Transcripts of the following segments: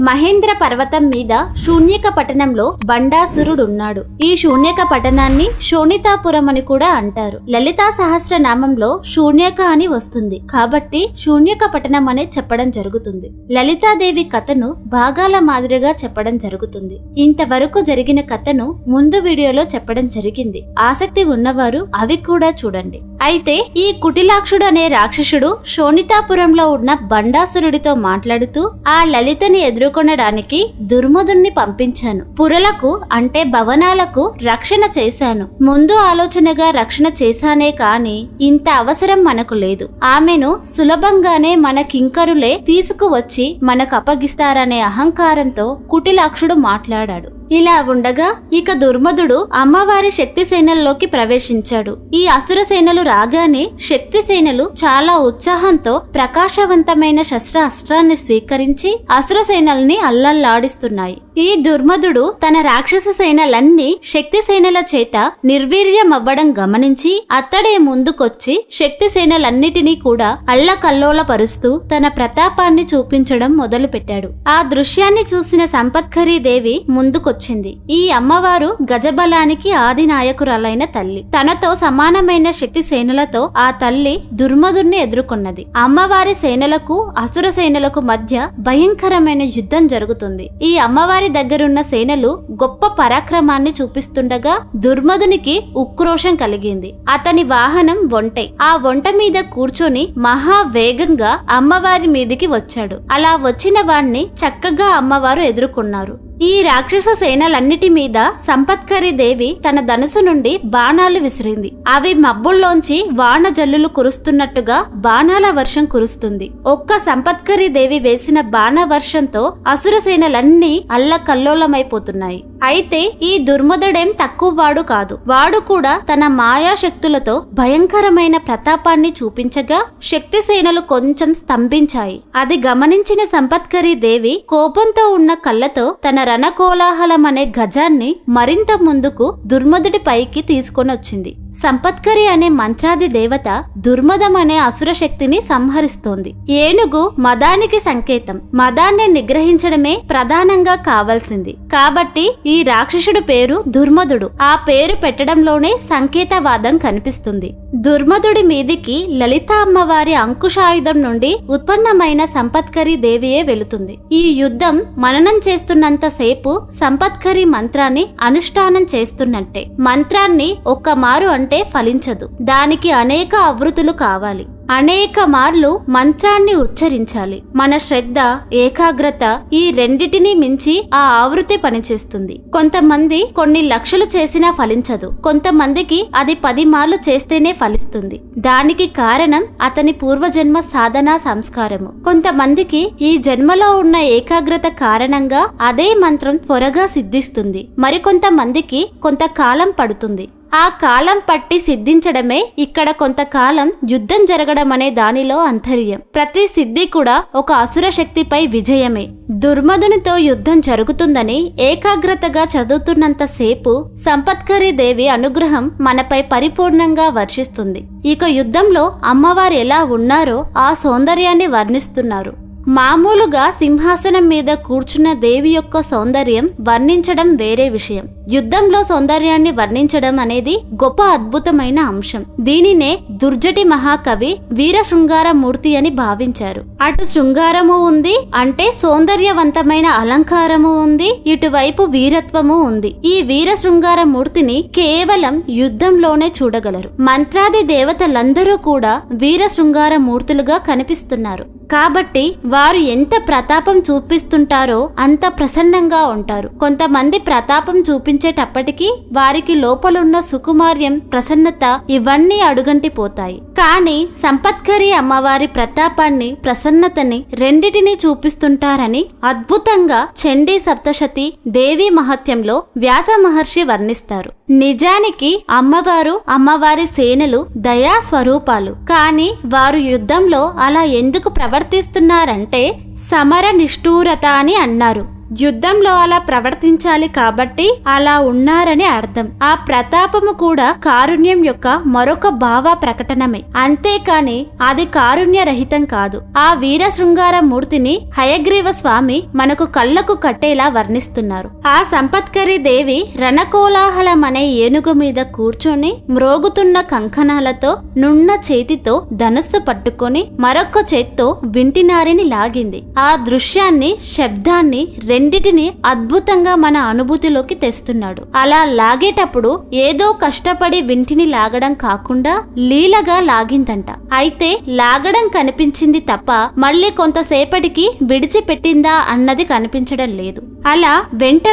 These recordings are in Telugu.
మహేంద్ర పర్వతం మీద శూన్యక పట్టణంలో బండాసురుడున్నాడు. ఈ శూన్యక పట్టణాన్ని శోణితాపురం అని కూడా అంటారు. లలితా సహస్రనామంలో శూన్యక అని వస్తుంది కాబట్టి శూన్యక పట్టణం అనే చెప్పడం జరుగుతుంది. లలితాదేవి కథను భాగాల మాదిరిగా చెప్పడం జరుగుతుంది. ఇంతవరకు జరిగిన కథను ముందు వీడియోలో చెప్పడం జరిగింది. ఆసక్తి ఉన్నవారు అవి కూడా చూడండి. అయితే ఈ కుటిలాక్షుడు అనే రాక్షసుడు శోణితాపురంలో ఉన్న బండాసురుడితో మాట్లాడుతూ ఆ లలితని ఎదుర్కొనడానికి దుర్మదుణ్ణి పంపించాను. పురలకు అంటే భవనాలకు రక్షణ చేశాను. ముందు ఆలోచనగా రక్షణ చేశానే కాని ఇంత అవసరం మనకు లేదు. ఆమెను సులభంగానే మన కింకరులే తీసుకువచ్చి మనకు అప్పగిస్తారనే అహంకారంతో కుటిలాక్షుడు మాట్లాడాడు. ఇలా ఉండగా ఇక దుర్మదుడు అమ్మవారి శక్తి సేనల్లోకి ప్రవేశించాడు. ఈ అసుర సేనలు రాగానే శక్తి సేనలు చాలా ఉత్సాహంతో ప్రకాశవంతమైన శస్త్ర అస్త్రాన్ని స్వీకరించి అసుర సేనల్ని అల్లల్లాడిస్తున్నాయి. ఈ దుర్మదుడు తన రాక్షస సేనలన్నీ శక్తి సేనల చేత నిర్వీర్యమవ్వడం గమనించి అత్తడే ముందుకొచ్చి శక్తి సేనలన్నిటినీ కూడా అల్లకల్లోలపరుస్తూ తన ప్రతాపాన్ని చూపించడం మొదలుపెట్టాడు. ఆ దృశ్యాన్ని చూసిన సంపత్కరీ దేవి ముందుకొచ్చింది. ఈ అమ్మవారు గజబలానికి ఆది నాయకురాలైన తల్లి. తనతో సమానమైన శక్తి సేనలతో ఆ తల్లి దుర్మదుణ్ణి ఎదుర్కొన్నది. అమ్మవారి సేనలకు అసుర సేనలకు మధ్య భయంకరమైన యుద్ధం జరుగుతుంది. ఈ అమ్మవారి దగ్గరున్న సేనలు గొప్ప పరాక్రమాన్ని చూపిస్తుండగా దుర్మదునికి ఉక్రోషం కలిగింది. అతని వాహనం ఒంటె. ఆ ఒంట మీద కూర్చొని మహా వేగంగా అమ్మవారి మీదికి వచ్చాడు. అలా వచ్చిన వాణ్ణి చక్కగా అమ్మవారు ఎదుర్కొన్నారు. ఈ రాక్షస సేనలన్నిటి మీద సంపత్కరీ దేవి తన ధనుసు నుండి బాణాలు విసిరింది. అవి మబ్బుల్లోంచి వాన జల్లులు కురుస్తున్నట్టుగా బాణాల వర్షం కురుస్తుంది. ఒక్క సంపత్కరీ దేవి వేసిన బాణ వర్షంతో అసుర సేనలన్నీ అల్లకల్లోలమైపోతున్నాయి. అయితే ఈ దుర్మదుడేం తక్కువ వాడు కాదు. వాడు కూడా తన మాయా శక్తులతో భయంకరమైన ప్రతాపాన్ని చూపించగా శక్తి సేనలు కొంచెం స్తంభించాయి. అది గమనించిన సంపత్కరీ దేవి కోపంతో ఉన్న కళ్ళతో తన రణకోలాహలం అనే గజాన్ని మరింత ముందుకు దుర్మదుడి పైకి తీసుకొని వచ్చింది. సంపత్కరి అనే మంత్రాది దేవత దుర్మదం అనే అసుర శక్తిని సంహరిస్తోంది. ఏనుగు మదానికి సంకేతం. మదాన్ని నిగ్రహించడమే ప్రధానంగా కావాల్సింది. కాబట్టి ఈ రాక్షసుడు పేరు దుర్మదుడు. ఆ పేరు పెట్టడంలోనే సంకేతవాదం కనిపిస్తుంది. దుర్మదుడి మీదికి లలిత అమ్మవారి అంకుశాయుధం నుండి ఉత్పన్నమైన సంపత్కరీ దేవియే వెళుతుంది. ఈ యుద్ధం మననం చేస్తున్నంత సేపు సంపత్కరీ మంత్రాన్ని అనుష్ఠానం చేస్తున్నట్టే. మంత్రాన్ని ఒక్క మారు అంటే ఫలించదు. దానికి అనేక ఆవృత్తులు కావాలి. అనేక మార్లు మంత్రాన్ని ఉచ్చరించాలి. మన శ్రద్ధ, ఏకాగ్రత ఈ రెండిటిని మించి ఆ ఆవృత్తి పనిచేస్తుంది. కొంతమంది కొన్ని లక్షలు చేసినా ఫలించదు. కొంతమందికి అది 10 మార్లు చేస్తేనే ఫలిస్తుంది. దానికి కారణం అతని పూర్వజన్మ సాధనా సంస్కారము. కొంతమందికి ఈ జన్మలో ఉన్న ఏకాగ్రత కారణంగా అదే మంత్రం త్వరగా సిద్ధిస్తుంది. మరికొంతమందికి కొంతకాలం పడుతుంది. ఆ కాలం పట్టి సిద్ధించడమే ఇక్కడ కొంతకాలం యుద్ధం జరగడం అనే దానిలో అంతర్యం. ప్రతి సిద్ధి కూడా ఒక అసుర శక్తిపై విజయమే. దుర్మదునితో యుద్ధం జరుగుతుందని ఏకాగ్రతగా చదువుతున్నంత సేపు సంపత్కరీ దేవి అనుగ్రహం మనపై పరిపూర్ణంగా వర్షిస్తుంది. ఇక యుద్ధంలో అమ్మవారు ఎలా ఉన్నారో ఆ సౌందర్యాన్ని వర్ణిస్తున్నారు. మామూలుగా సింహాసనం మీద కూర్చున్న దేవి యొక్క సౌందర్యం వర్ణించడం వేరే విషయం. యుద్ధంలో సౌందర్యాన్ని వర్ణించడం అనేది గొప్ప అద్భుతమైన అంశం. దీనినే దుర్జటి మహాకవి వీర శృంగారమూర్తి అని భావించారు. అటు శృంగారము ఉంది అంటే సౌందర్యవంతమైన అలంకారము ఉంది, ఇటువైపు వీరత్వము ఉంది. ఈ వీర శృంగారమూర్తిని కేవలం యుద్ధంలోనే చూడగలరు. మంత్రాది దేవతలందరూ కూడా వీర శృంగారమూర్తులుగా కనిపిస్తున్నారు. కాబట్టి వారు ఎంత ప్రతాపం చూపిస్తుంటారో అంత ప్రసన్నంగా ఉంటారు. కొంతమంది ప్రతాపం చూపించేటప్పటికీ వారికి లోపలున్న సుకుమార్యం, ప్రసన్నత ఇవన్నీ అడుగంటిపోతాయి. కానీ సంపత్కరీ అమ్మవారి ప్రతాపాన్ని, ప్రసన్నతని రెండిటినీ చూపిస్తుంటారని అద్భుతంగా చండీ సప్తశతి దేవి మహత్యంలో వ్యాస మహర్షి వర్ణిస్తారు. నిజానికి అమ్మవారు, అమ్మవారి సేనలు దయా స్వరూపాలు. కానీ వారు యుద్ధంలో అలా ఎందుకు ప్రవర్తిస్తున్నారంటే సమర నిష్ఠూరత అని అన్నారు. యుద్ధంలో అలా ప్రవర్తించాలి కాబట్టి అలా ఉన్నారని అర్థం. ఆ ప్రతాపము కూడా కారుణ్యం యొక్క మరొక భావ ప్రకటనమే, అంతేకాని అది కారుణ్య రహితం కాదు. ఆ వీర శృంగార మూర్తిని హయగ్రీవ స్వామి మనకు కళ్ళకు కట్టేలా వర్ణిస్తున్నారు. ఆ సంపత్కరి దేవి రణకోలాహలం అనే ఏనుగు మీద కూర్చొని మ్రోగుతున్న కంకణాలతో నున్న చేతితో ధనుస్సు పట్టుకొని మరొక చేత్తో వింటినారిని లాగింది. ఆ దృశ్యాన్ని, శబ్దాన్ని రెండిటిని అద్భుతంగా మన అనుభూతిలోకి తెస్తున్నాడు. అలా లాగేటప్పుడు ఏదో కష్టపడి వింటిని లాగడం కాకుండా లీలగా లాగిందంట. అయితే లాగడం కనిపించింది తప్ప మళ్ళీ కొంతసేపటికి విడిచిపెట్టిందా అన్నది కనిపించడం లేదు. అలా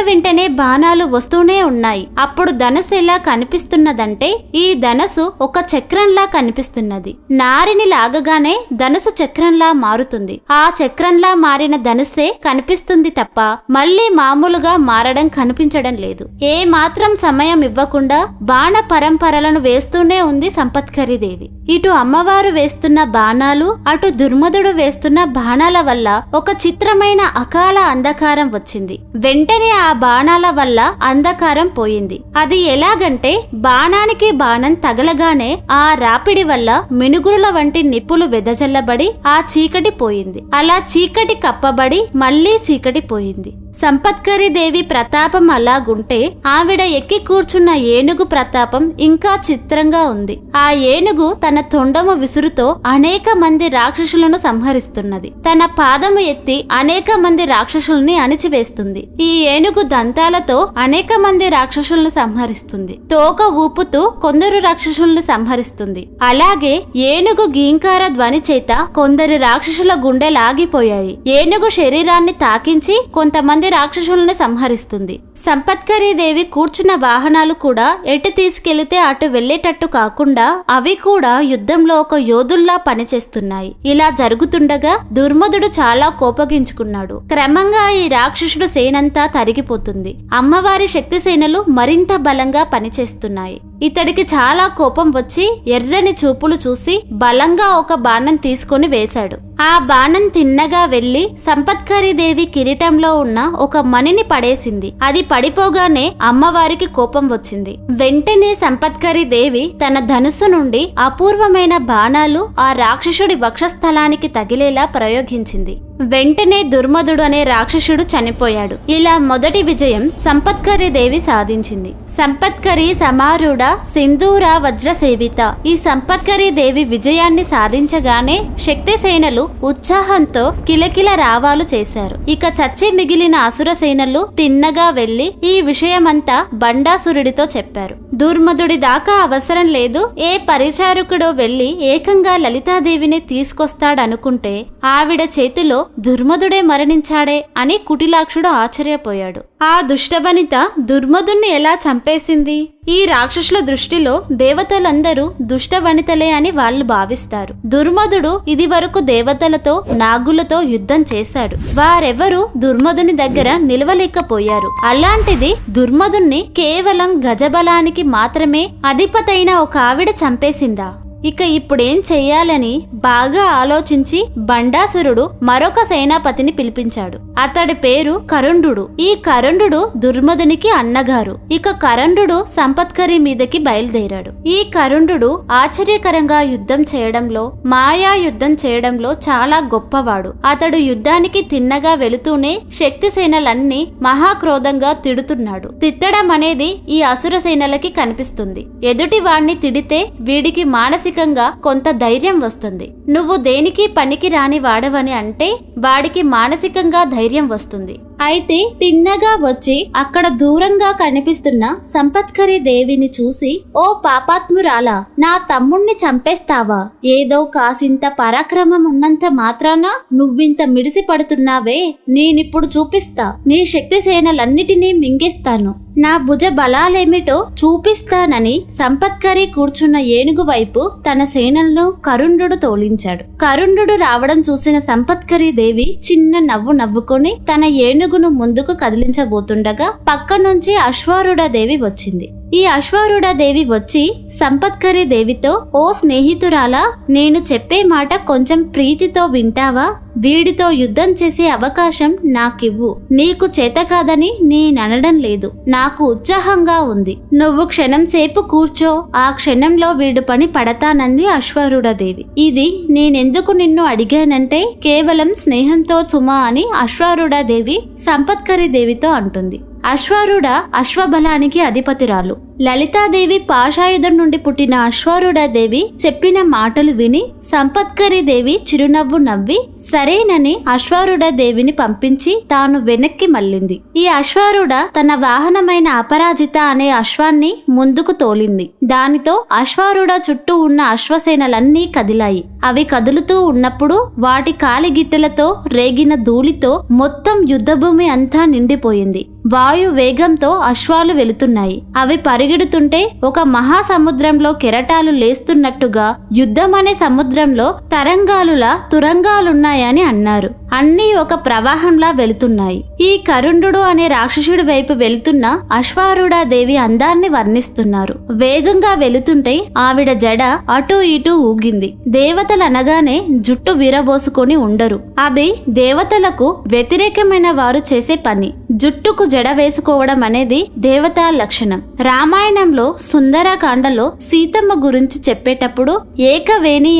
వెంటనే బాణాలు వస్తూనే ఉన్నాయి. అప్పుడు ధనస్సు ఎలా కనిపిస్తున్నదంటే ఈ ధనస్సు ఒక చక్రంలా కనిపిస్తున్నది. నారిని లాగగానే ధనస్సు చక్రంలా మారుతుంది. ఆ చక్రంలా మారిన ధనుస్సే కనిపిస్తుంది తప్ప మళ్ళీ మామూలుగా మారడం కనిపించడం లేదు. ఏ మాత్రం సమయం ఇవ్వకుండా బాణ పరంపరలను వేస్తూనే ఉంది సంపత్కరి దేవి. ఇటు అమ్మవారు వేస్తున్న బాణాలు, అటు దుర్మధుడు వేస్తున్న బాణాల వల్ల ఒక చిత్రమైన అకాల అంధకారం వచ్చింది. వెంటనే ఆ బాణాల వల్ల అంధకారం పోయింది. అది ఎలాగంటే బాణానికి బాణం తగలగానే ఆ రాపిడి వల్ల మినుగురుల వంటి నిప్పులు వెదజల్లబడి ఆ చీకటి పోయింది. అలా చీకటి కప్పబడి మళ్లీ చీకటి పోయింది. సంపత్కరి దేవి ప్రతాపం అలాగుంటే ఆవిడ ఎక్కి కూర్చున్న ఏనుగు ప్రతాపం ఇంకా చిత్రంగా ఉంది. ఆ ఏనుగు తన తొండము విసురుతో అనేక మంది రాక్షసులను సంహరిస్తున్నది. తన పాదము ఎత్తి అనేక మంది రాక్షసుల్ని అణిచివేస్తుంది. ఈ ఏనుగు దంతాలతో అనేక మంది రాక్షసులను సంహరిస్తుంది. తోక ఊపుతూ కొందరు రాక్షసుల్ని సంహరిస్తుంది. అలాగే ఏనుగు గీంకార ధ్వని చేత కొందరి రాక్షసుల గుండెలాగిపోయాయి. ఏనుగు శరీరాన్ని తాకించి కొంతమంది రాక్షసుల్ని సంహరిస్తుంది. సంపత్కరి దేవి కూర్చున్న వాహనాలు కూడా ఎటు తీసుకెళ్లితే అటు వెళ్లేటట్టు కాకుండా అవి కూడా యుద్ధంలో ఒక యోధుల్లా పనిచేస్తున్నాయి. ఇలా జరుగుతుండగా దుర్మధుడు చాలా కోపగించుకున్నాడు. క్రమంగా ఈ రాక్షసుడు సేనంతా తరిగిపోతుంది. అమ్మవారి శక్తి సేనలు మరింత బలంగా పనిచేస్తున్నాయి. ఇతడికి చాలా కోపం వచ్చి ఎర్రని చూపులు చూసి బలంగా ఒక బాణం తీసుకొని వేశాడు. ఆ బాణం తిన్నగా వెళ్లి సంపత్కరి దేవి కిరీటంలో ఉన్న ఒక మణిని పడేసింది. అది పడిపోగానే అమ్మవారికి కోపం వచ్చింది. వెంటనే సంపత్కరి దేవి తన ధనుస్సు నుండి అపూర్వమైన బాణాలు ఆ రాక్షసుడి వక్షస్థలానికి తగిలేలా ప్రయోగించింది. వెంటనే దుర్మధుడు అనే రాక్షసుడు చనిపోయాడు. ఇలా మొదటి విజయం సంపత్కరి దేవి సాధించింది. సంపత్కరి సమారూఢ సింధూర వజ్ర సేవిత. ఈ సంపత్కరి దేవి విజయాన్ని సాధించగానే శక్తి సేనలు ఉత్సాహంతో కిలకిల రావాలు చేశారు. ఇక చచ్చి మిగిలిన అసుర సేనలు తిన్నగా వెళ్లి ఈ విషయమంతా బండాసురుడితో చెప్పారు. దుర్మధుడి దాకా అవసరం లేదు. ఏ పరిచారకుడో వెళ్లి ఏకంగా లలితాదేవిని తీసుకొస్తాడనుకుంటే ఆవిడ చేతిలో దుర్మధుడే మరణించాడే అని కుటిలాక్షుడు ఆశ్చర్యపోయాడు. ఆ దుష్టవనిత దుర్మధుణ్ణి ఎలా చంపేసింది? ఈ రాక్షసుల దృష్టిలో దేవతలందరూ దుష్టవనితలే అని వాళ్ళు భావిస్తారు. దుర్మధుడు ఇది వరకు దేవతలతో నాగులతో యుద్ధం చేశాడు. వారెవరూ దుర్మధుని దగ్గర నిలవలేకపోయారు. అలాంటిది దుర్మధుణ్ణి కేవలం గజబలానికి మాత్రమే అధిపతైన ఒక ఆవిడ చంపేసిందా? ఇక ఇప్పుడేం చెయ్యాలని బాగా ఆలోచించి బండాసురుడు మరొక సేనాపతిని పిలిపించాడు. అతడి పేరు కరుండు. ఈ కరుండు దుర్మధునికి అన్నగారు. ఇక కరుండు సంపత్కరి మీదకి బయలుదేరాడు. ఈ కరుండు ఆశ్చర్యకరంగా యుద్ధం చేయడంలో, మాయా యుద్ధం చేయడంలో చాలా గొప్పవాడు. అతడు యుద్ధానికి తిన్నగా వెళుతూనే శక్తి సేనలన్నీ మహాక్రోధంగా తిడుతున్నాడు. తిట్టడం అనేది ఈ అసుర సేనలకి కనిపిస్తుంది. ఎదుటి వాణ్ణి తిడితే వీడికి మానసికంగా కొంత ధైర్యం వస్తుంది. నువ్వు దేనికి పనికి రాని వాడవని అంటే వాడికి మానసికంగా ధైర్యం వస్తుంది. అయితే తిన్నగా వచ్చి అక్కడ దూరంగా కనిపిస్తున్న సంపత్కరి దేవిని చూసి, ఓ పాపాత్మురాలా, నా తమ్ముణ్ణి చంపేస్తావా? ఏదో కాసింత పరాక్రమం ఉన్నంత మాత్రాన నువ్వింత మిడిసి పడుతున్నావే, నేనిప్పుడు చూపిస్తా. నీ శక్తి సేనలన్నిటినీ మింగేస్తాను. నా భుజ బలాలేమిటో చూపిస్తానని సంపత్కరి కూర్చున్న ఏనుగు వైపు తన సేనలను కరుండు తోలించాడు. కరుండు రావడం చూసిన సంపత్కరి దేవి చిన్న నవ్వు నవ్వుకొని తన ఏనుగును ముందుకు కదిలించబోతుండగా పక్క నుంచి అశ్వారూఢ దేవి వచ్చింది. ఈ అశ్వారూఢ దేవి వచ్చి సంపత్కరి దేవితో, ఓ స్నేహితురాలా, నేను చెప్పే మాట కొంచెం ప్రీతితో వింటావా? వీడితో యుద్ధం చేసే అవకాశం నాకివ్వు. నీకు చేత కాదని నేననడం లేదు, నాకు ఉత్సాహంగా ఉంది. నువ్వు క్షణం సేపు కూర్చో, ఆ క్షణంలో వీడు పని పడతానంది అశ్వారూఢ దేవి. ఇది నేనెందుకు నిన్ను అడిగానంటే కేవలం స్నేహంతో సుమా అని అశ్వారూఢ దేవి సంపత్కరి దేవితో అంటుంది. అశ్వారూఢ అశ్వబలానికి అధిపతిరాలు. లలితాదేవి పాశాయుధం నుండి పుట్టిన అశ్వారూఢ దేవి చెప్పిన మాటలు విని సంపత్కరి దేవి చిరునవ్వు నవ్వి సరేనని అశ్వారూఢ దేవిని పంపించి తాను వెనక్కి మళ్ళింది. ఈ అశ్వారూఢ తన వాహనమైన అపరాజిత అనే అశ్వాన్ని ముందుకు తోలింది. దానితో అశ్వారూఢ చుట్టూ ఉన్న అశ్వసేనలన్నీ కదిలాయి. అవి కదులుతూ ఉన్నప్పుడు వాటి కాలిగిట్టెలతో రేగిన ధూళితో మొత్తం యుద్ధభూమి అంతా నిండిపోయింది. వాయు వేగంతో అశ్వాలు వెళుతున్నాయి. అవి పరిగెడుతుంటే ఒక మహాసముద్రంలో కెరటాలు లేస్తున్నట్టుగా యుద్ధం అనే సముద్రంలో తరంగాలులా తురంగాలున్నాయని అన్నారు. అన్నీ ఒక ప్రవాహంలా వెళుతున్నాయి. ఈ కరుండు అనే రాక్షసుడి వైపు వెళుతున్న అశ్వారూఢ దేవి అందాన్ని వర్ణిస్తున్నారు. వేగంగా వెళుతుంటే ఆవిడ జడ అటూ ఇటూ ఊగింది. దేవతలు అనగానే జుట్టు విరబోసుకొని ఉండరు. అది దేవతలకు వ్యతిరేకమైన వారు చేసే పని. జుట్టుకు జడ వేసుకోవడం అనేది దేవతా లక్షణం. రామాయణంలో సుందరకాండలో సీతమ్మ గురించి చెప్పేటప్పుడు ఏకవేణి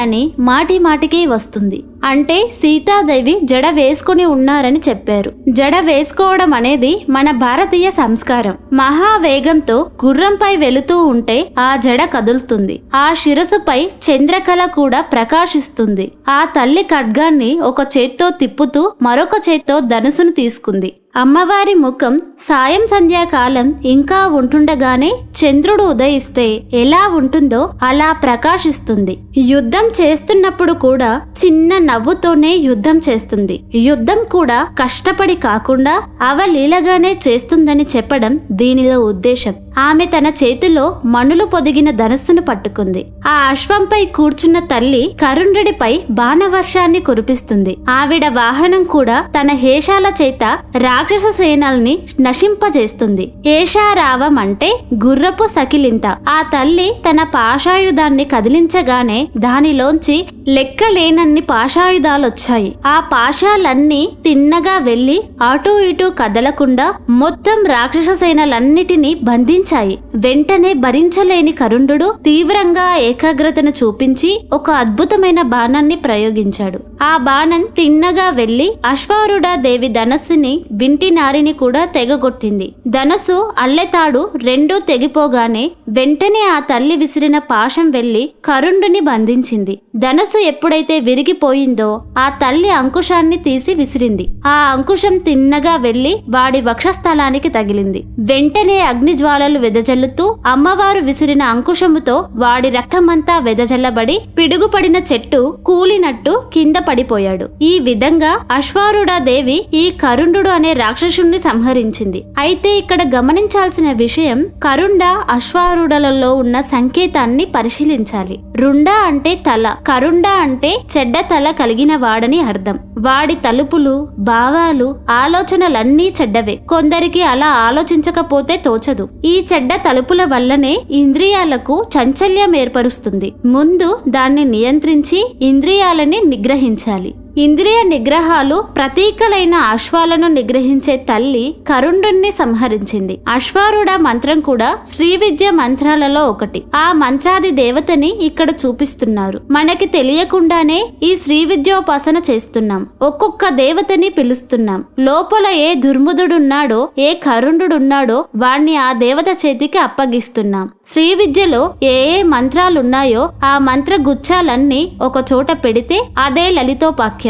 అని మాటి మాటికి వస్తుంది. అంటే సీతాదేవి జడ వేసుకుని ఉన్నారని చెప్పారు. జడ వేసుకోవడం అనేది మన భారతీయ సంస్కారం. మహావేగంతో గుర్రంపై వెళుతూ ఉంటే ఆ జడ కదులుతుంది. ఆ శిరసుపై చంద్రకళ కూడా ప్రకాశిస్తుంది. ఆ తల్లి ఖడ్గాన్ని ఒక చేత్తో తిప్పుతూ మరొక చేత్తో ధనుసును తీసుకుంది. అమ్మవారి ముఖం సాయం సంధ్యాకాలం ఇంకా ఉంటుండగానే చంద్రుడు ఉదయిస్తే ఎలా ఉంటుందో అలా ప్రకాశిస్తుంది. యుద్ధం చేస్తున్నప్పుడు కూడా చిన్న నవ్వుతోనే యుద్ధం చేస్తుంది. యుద్ధం కూడా కష్టపడి కాకుండా అవలీలగానే చేస్తుందని చెప్పడం దీనిలో ఉద్దేశం. ఆమె తన చేతిలో మణులు పొదిగిన ధనుస్సును పట్టుకుంది. ఆ అశ్వంపై కూర్చున్న తల్లి కరుండుడిపై బాణవర్షాన్ని కురిపిస్తుంది. ఆవిడ వాహనం కూడా తన హేషాల చేత రాక్షస సేనల్ని నశింపజేస్తుంది. హేషారావం అంటే గుర్రపు సకిలింత. ఆ తల్లి తన పాశాయుధాన్ని కదిలించగానే దానిలోంచి లెక్కలేనన్ని పాశాయుధాలొచ్చాయి. ఆ పాశాలన్నీ తిన్నగా వెళ్లి అటూ ఇటూ కదలకుండా మొత్తం రాక్షస సేనలన్నిటినీ బంధించాయి. వెంటనే భరించలేని కరుండు తీవ్రంగా ఏకాగ్రతను చూపించి ఒక అద్భుతమైన బాణాన్ని ప్రయోగించాడు. ఆ బాణం తిన్నగా వెళ్లి అశ్వారూఢ దేవి ధనస్సుని వింటి నారిని కూడా తెగగొట్టింది. ధనస్సు అల్లెతాడు రెండూ తెగిపోగానే వెంటనే ఆ తల్లి విసిరిన పాశం వెళ్లి కరుండుని బంధించింది. ధనస్సు ఎప్పుడైతే విరిగిపోయిందో ఆ తల్లి అంకుశాన్ని తీసి విసిరింది. ఆ అంకుశం తిన్నగా వెళ్లి వాడి వక్షస్థలానికి తగిలింది. వెంటనే అగ్నిజ్వాలలు వెదజల్లుతూ అమ్మవారు విసిరిన అంకుశముతో వాడి రక్తమంతా వెదజల్లబడి పిడుగుపడిన చెట్టు కూలినట్టు కింద పడిపోయాడు. ఈ విధంగా అశ్వారూఢ దేవి ఈ కరుండు అనే రాక్షసుణ్ణి సంహరించింది. అయితే ఇక్కడ గమనించాల్సిన విషయం, కరుండ అశ్వారూఢలలో ఉన్న సంకేతాన్ని పరిశీలించాలి. రుండ అంటే తల, కరుండ అంటే చెడ్డ తల కలిగిన వాడని అర్థం. వాడి తలుపులు, భావాలు, ఆలోచనలన్నీ చెడ్డవే. కొందరికి అలా ఆలోచించకపోతే తోచదు. ఈ చెడ్డ తలుపుల వల్లనే ఇంద్రియాలకు చంచల్యం ఏర్పరుస్తుంది. ముందు దాన్ని నియంత్రించి ఇంద్రియాలని నిగ్రహించాలి. ఇంద్రియ నిగ్రహాలు ప్రతీకలైన అశ్వాలను నిగ్రహించే తల్లి కరుండుణ్ణి సంహరించింది. అశ్వారూఢ మంత్రం కూడా శ్రీ విద్య మంత్రాలలో ఒకటి. ఆ మంత్రాది దేవతని ఇక్కడ చూపిస్తున్నారు. మనకి తెలియకుండానే ఈ శ్రీ విద్యోపాసన చేస్తున్నాం. ఒక్కొక్క దేవతని పిలుస్తున్నాం. లోపల ఏ దుర్ముదుడున్నాడో, ఏ కరుండున్నాడో వాణ్ణి ఆ దేవత చేతికి అప్పగిస్తున్నాం. శ్రీ విద్యలో ఏ ఏ మంత్రాలున్నాయో ఆ మంత్ర గుచ్చాలన్నీ ఒక చోట పెడితే అదే లలితోపాఖ్యానం.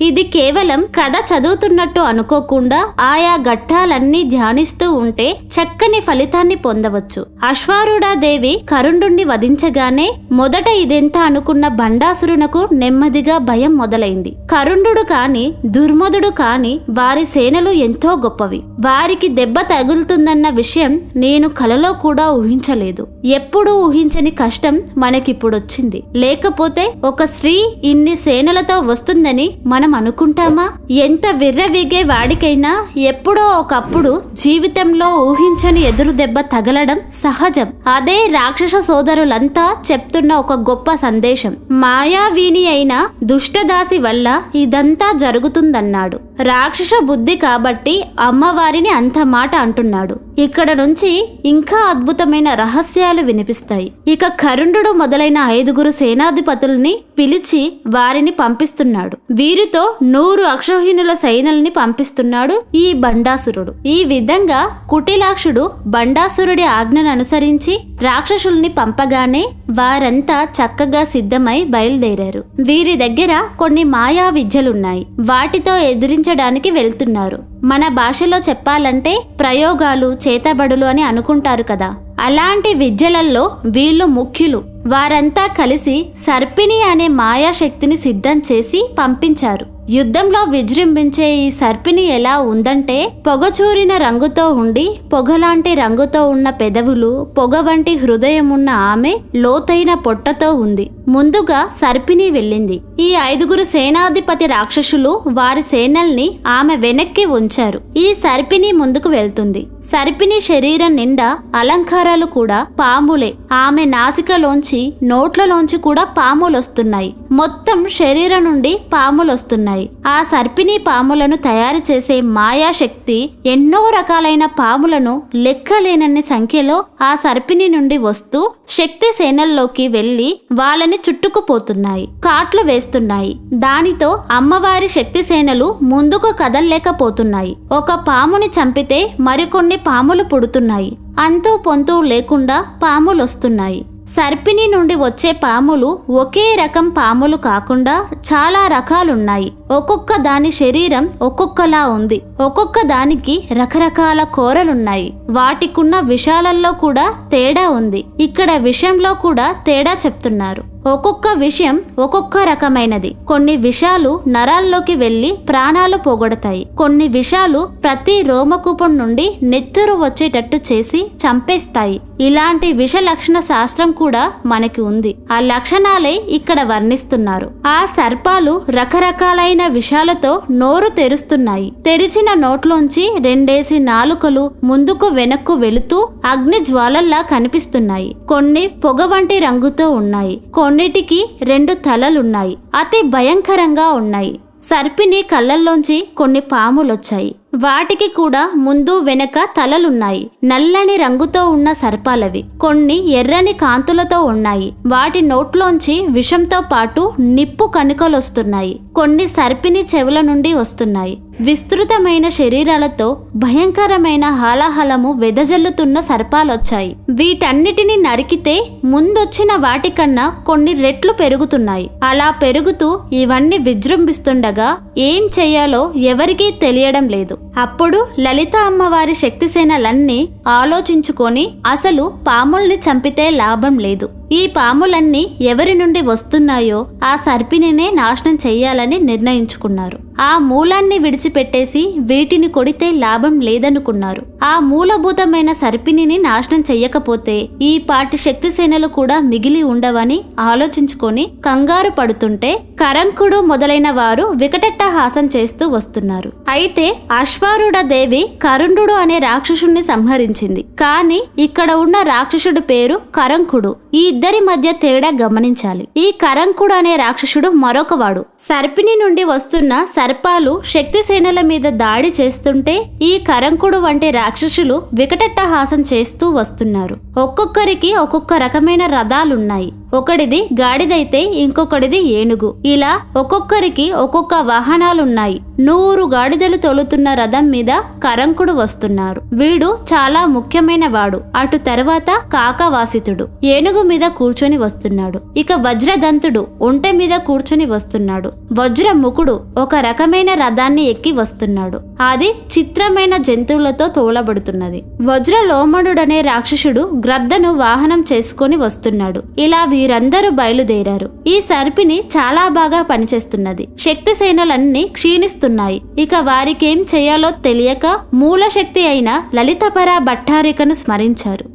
ఇది కేవలం కథ చదువుతున్నట్టు అనుకోకుండా ఆయా ఘట్టాలన్నీ ధ్యానిస్తూ ఉంటే చక్కని ఫలితాన్ని పొందవచ్చు. అశ్వారూఢ దేవి కరుండుణ్ణి వధించగానే మొదట ఇదెంత అనుకున్న బండాసురునకు నెమ్మదిగా భయం మొదలైంది. కరుండు కాని దుర్మదుడు కాని వారి సేనలు ఎంతో గొప్పవి. వారికి దెబ్బ తగులుతుందన్న విషయం నేను కలలో కూడా ఊహించలేదు. ఎప్పుడూ ఊహించని కష్టం మనకిప్పుడొచ్చింది. లేకపోతే ఒక స్త్రీ ఇన్ని సేనలతో వస్తుందని మనం అనుకుంటామా? ఎంత విర్రవీగే వాడికైనా ఎప్పుడో ఒకప్పుడు జీవితంలో ఊహించని ఎదురు దెబ్బ తగలడం సహజం. అదే రాక్షస సోదరులంతా చెప్తున్న ఒక గొప్ప సందేశం. మాయావీని అయిన దుష్టదాసి వల్ల ఇదంతా జరుగుతుందన్నాడు. రాక్షస బుద్ధి కాబట్టి అమ్మవారిని అంత మాట అంటున్నాడు. ఇక్కడ నుంచి ఇంకా అద్భుతమైన రహస్యాలు వినిపిస్తాయి. ఇక కరుణుడు మొదలైన 5 సేనాధిపతుల్ని పిలిచి వారిని పంపిస్తున్నాడు. వీరితో 100 అక్షోహిణుల సైన్యాల్ని పంపిస్తున్నాడు ఈ బండాసురుడు. ఈ విధంగా కుటిలాక్షుడు బండాసురుడి ఆజ్ఞను అనుసరించి రాక్షసుల్ని పంపగానే వారంతా చక్కగా సిద్ధమై బయలుదేరారు. వీరి దగ్గర కొన్ని మాయా విద్యలున్నాయి. వాటితో ఎదిరించడానికి వెళ్తున్నారు. మన భాషలో చెప్పాలంటే ప్రయోగాలు, చేతబడులు అని అనుకుంటారు కదా. అలాంటి విద్యలలో వీళ్ళు ముఖ్యులు. వారంతా కలిసి సర్పిణి అనే మాయాశక్తిని సిద్ధం చేసి పంపించారు. యుద్ధంలో విజృంభించే ఈ సర్పిణి ఎలా ఉందంటే పొగచూరిన రంగుతో ఉండి పొగలాంటి రంగుతో ఉన్న పెదవులు, పొగ వంటి హృదయం ఉన్న ఆమె లోతైన పొట్టతో ఉంది. ముందుగా సర్పిణి వెళ్ళింది. ఈ 5 సేనాధిపతి రాక్షసులు వారి సేనల్ని ఆమె వెనక్కి ఉంచారు. ఈ సర్పిణి ముందుకు వెళ్తుంది. సర్పిణి శరీరం నిండా అలంకారాలు కూడా పాములే. ఆమె నాసికలోంచి, నోట్లలోంచి కూడా పాములొస్తున్నాయి. మొత్తం శరీరం నుండి పాములొస్తున్నాయి. ఆ సర్పిణి పాములను తయారు చేసే మాయాశక్తి ఎన్నో రకాలైన పాములను లెక్కలేనన్ని సంఖ్యలో ఆ సర్పిణి నుండి వస్తూ శక్తి సేనల్లోకి వెళ్లి వాళ్ళని చుట్టుకుపోతున్నాయి, కాట్లు వేస్తున్నాయి. దానితో అమ్మవారి శక్తి సేనలు ముందుకు కదల్లేకపోతున్నాయి. ఒక పాముని చంపితే మరికొన్ని పాములు పుడుతున్నాయి. అంతూ పొంతూ లేకుండా పాములొస్తున్నాయి. సర్పిణి నుండి వచ్చే పాములు ఒకే రకం పాములు కాకుండా చాలా రకాలున్నాయి. ఒక్కొక్క దాని శరీరం ఒక్కొక్కలా ఉంది. ఒక్కొక్క దానికి రకరకాల కోరలున్నాయి. వాటికున్న విషాలల్లో కూడా తేడా ఉంది. ఇక్కడ విషయంలో కూడా తేడా చెప్తున్నారు. ఒక్కొక్క విషయం ఒక్కొక్క రకమైనది. కొన్ని విషాలు నరాల్లోకి వెళ్లి ప్రాణాలు పోగొడతాయి. కొన్ని విషాలు ప్రతి రోమకూపం నుండి నెత్తురు వచ్చేటట్టు చేసి చంపేస్తాయి. ఇలాంటి విష లక్షణ శాస్త్రం కూడా మనకి ఉంది. ఆ లక్షణాలే ఇక్కడ వర్ణిస్తున్నారు. ఆ సర్పాలు రకరకాలైన విషాలతో నోరు తెరుస్తున్నాయి. తెరిచిన నోట్లోంచి 2 నాలుకలు ముందుకు వెనక్కు వెళుతూ అగ్ని జ్వాలల్లా కనిపిస్తున్నాయి. కొన్ని పొగ వంటి రంగుతో ఉన్నాయి. కొన్నిటికి 2 తలలున్నాయి. అతి భయంకరంగా ఉన్నాయి. సర్పిని కళ్ళల్లోంచి కొన్ని పాములొచ్చాయి. వాటికి కూడా ముందు వెనక తలలున్నాయి. నల్లని రంగుతో ఉన్న సర్పాలవి. కొన్ని ఎర్రని కాంతులతో ఉన్నాయి. వాటి నోట్లోంచి విషంతో పాటు నిప్పు కణికలొస్తున్నాయి. కొన్ని సర్పిని చెవుల నుండి వస్తున్నాయి. విస్తృతమైన శరీరాలతో భయంకరమైన హాలాహలము వెదజల్లుతున్న సర్పాలొచ్చాయి. వీటన్నిటిని నరికితే ముందొచ్చిన వాటికన్నా కొన్ని రెట్లు పెరుగుతున్నాయి. అలా పెరుగుతూ ఇవన్నీ విజృంభిస్తుండగా ఏం చెయ్యాలో ఎవరికీ తెలియడం లేదు. అప్పుడు లలిత అమ్మవారి శక్తిసేనలన్నీ ఆలోచించుకొని అసలు పాముల్ని చంపితే లాభం లేదు. ఈ పాములన్నీ ఎవరి నుండి వస్తున్నాయో ఆ సర్పినినే నాశనం చెయ్యాలని నిర్ణయించుకున్నారు. ఆ మూలాన్ని విడిచిపెట్టేసి వీటిని కొడితే లాభం లేదనుకున్నారు. ఆ మూలభూతమైన సర్పినిని నాశనం చెయ్యకపోతే ఈ పాటి శక్తిసేనలు కూడా మిగిలి ఉండవని ఆలోచించుకొని కంగారు పడుతుంటే కరంకుడు మొదలైన వారు వికటట్టహాసం చేస్తూ వస్తున్నారు. అయితే అశ్వారూఢ దేవి కరుణుడు అనే రాక్షసుణ్ణి సంహరించింది. కానీ ఇక్కడ ఉన్న రాక్షసుడి పేరు కరంకుడు. ఈ ఇద్దరి మధ్య తేడా గమనించాలి. ఈ కరంకుడు అనే రాక్షసుడు మరొకవాడు. సర్పిని నుండి వస్తున్న సర్పాలు శక్తిసేనల మీద దాడి చేస్తుంటే ఈ కరంకుడు వంటి రాక్షసులు వికటట్టహాసం చేస్తూ వస్తున్నారు. ఒక్కొక్కరికి ఒక్కొక్క రకమైన రథాలున్నాయి. ఒకటిది గాడిదైతే ఇంకొకటిది ఏనుగు. ఇలా ఒక్కొక్కరికి ఒక్కొక్క వాహనాలున్నాయి. 100 గాడిదలు తోలుతున్న రథం మీద కరంకుడు వస్తున్నారు. వీడు చాలా ముఖ్యమైన వాడు. అటు తర్వాత కాకవాసితుడు ఏనుగు మీద కూర్చొని వస్తున్నాడు. ఇక వజ్రదంతుడు ఒంటె మీద కూర్చొని వస్తున్నాడు. వజ్రముఖుడు ఒక రకమైన రథాన్ని ఎక్కి వస్తున్నాడు. అది చిత్రమైన జంతువులతో తోలబడుతున్నది. వజ్రలోమనుడనే రాక్షసుడు గ్రద్దను వాహనం చేసుకొని వస్తున్నాడు. ఇలా వీరందరూ బయలుదేరారు. ఈ సర్పిని చాలా బాగా పనిచేస్తున్నది. శక్తిసేనలన్నీ క్షీణిస్తున్నాయి. ఇక వారికేం చేయాలో తెలియక మూలశక్తి అయిన లలితపరా భట్టారికను స్మరించారు.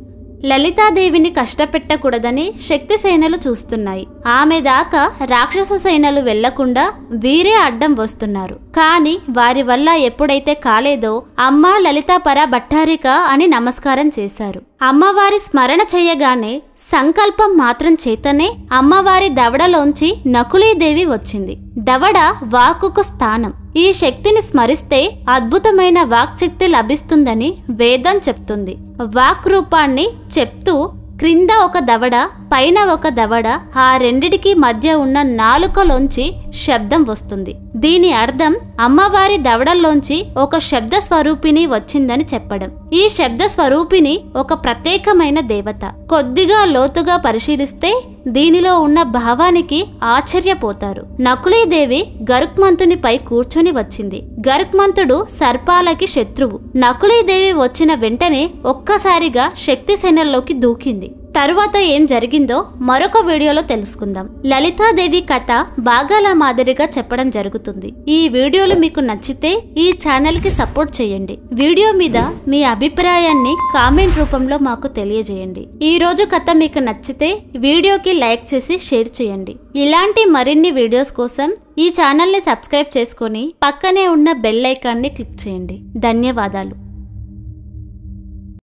లలితాదేవిని కష్టపెట్టకూడదని శక్తి సేనలు చూస్తున్నాయి. ఆమె దాకా రాక్షస సేనలు వెళ్లకుండా వీరే అడ్డం వస్తున్నారు. కాని వారి వల్ల ఎప్పుడైతే కాలేదో అమ్మా లలితాపర భట్టారిక అని నమస్కారం చేశారు. అమ్మవారి స్మరణ చేయగానే సంకల్పం మాత్రం చేతనే అమ్మవారి దవడలోంచి నకులీదేవి వచ్చింది. దవడ వాక్కుకు స్థానం. ఈ శక్తిని స్మరిస్తే అద్భుతమైన వాక్శక్తి లభిస్తుందని వేదం చెప్తుంది. వాక్ రూపాన్ని చెప్తూ క్రింద ఒక దవడ, పైన ఒక దవడ, ఆ రెండిటికి మధ్య ఉన్న నాలుకలోంచి శబ్దం వస్తుంది. దీని అర్థం అమ్మవారి దవడల్లోంచి ఒక శబ్ద స్వరూపిణి వచ్చిందని చెప్పడం. ఈ శబ్ద స్వరూపిణి ఒక ప్రత్యేకమైన దేవత. కొద్దిగా లోతుగా పరిశీలిస్తే దీనిలో ఉన్న భావానికి ఆశ్చర్యపోతారు. నకులీదేవి గరుక్మంతునిపై కూర్చుని వచ్చింది. గరుక్మంతుడు సర్పాలకి శత్రువు. నకులీదేవి వచ్చిన వెంటనే ఒక్కసారిగా శక్తి సేనల్లోకి దూకింది. తరువాత ఏం జరిగిందో మరొక వీడియోలో తెలుసుకుందాం. లలితాదేవి కథ భాగాల మాదిరిగా చెప్పడం జరుగుతుంది. ఈ వీడియోలు మీకు నచ్చితే ఈ ఛానల్ కి సపోర్ట్ చేయండి. వీడియో మీద మీ అభిప్రాయాన్ని కామెంట్ రూపంలో మాకు తెలియజేయండి. ఈ రోజు కథ మీకు నచ్చితే వీడియోకి లైక్ చేసి షేర్ చేయండి. ఇలాంటి మరిన్ని వీడియోస్ కోసం ఈ ఛానల్ ని సబ్స్క్రైబ్ చేసుకొని పక్కనే ఉన్న బెల్ ఐకాన్ ని క్లిక్ చేయండి. ధన్యవాదాలు.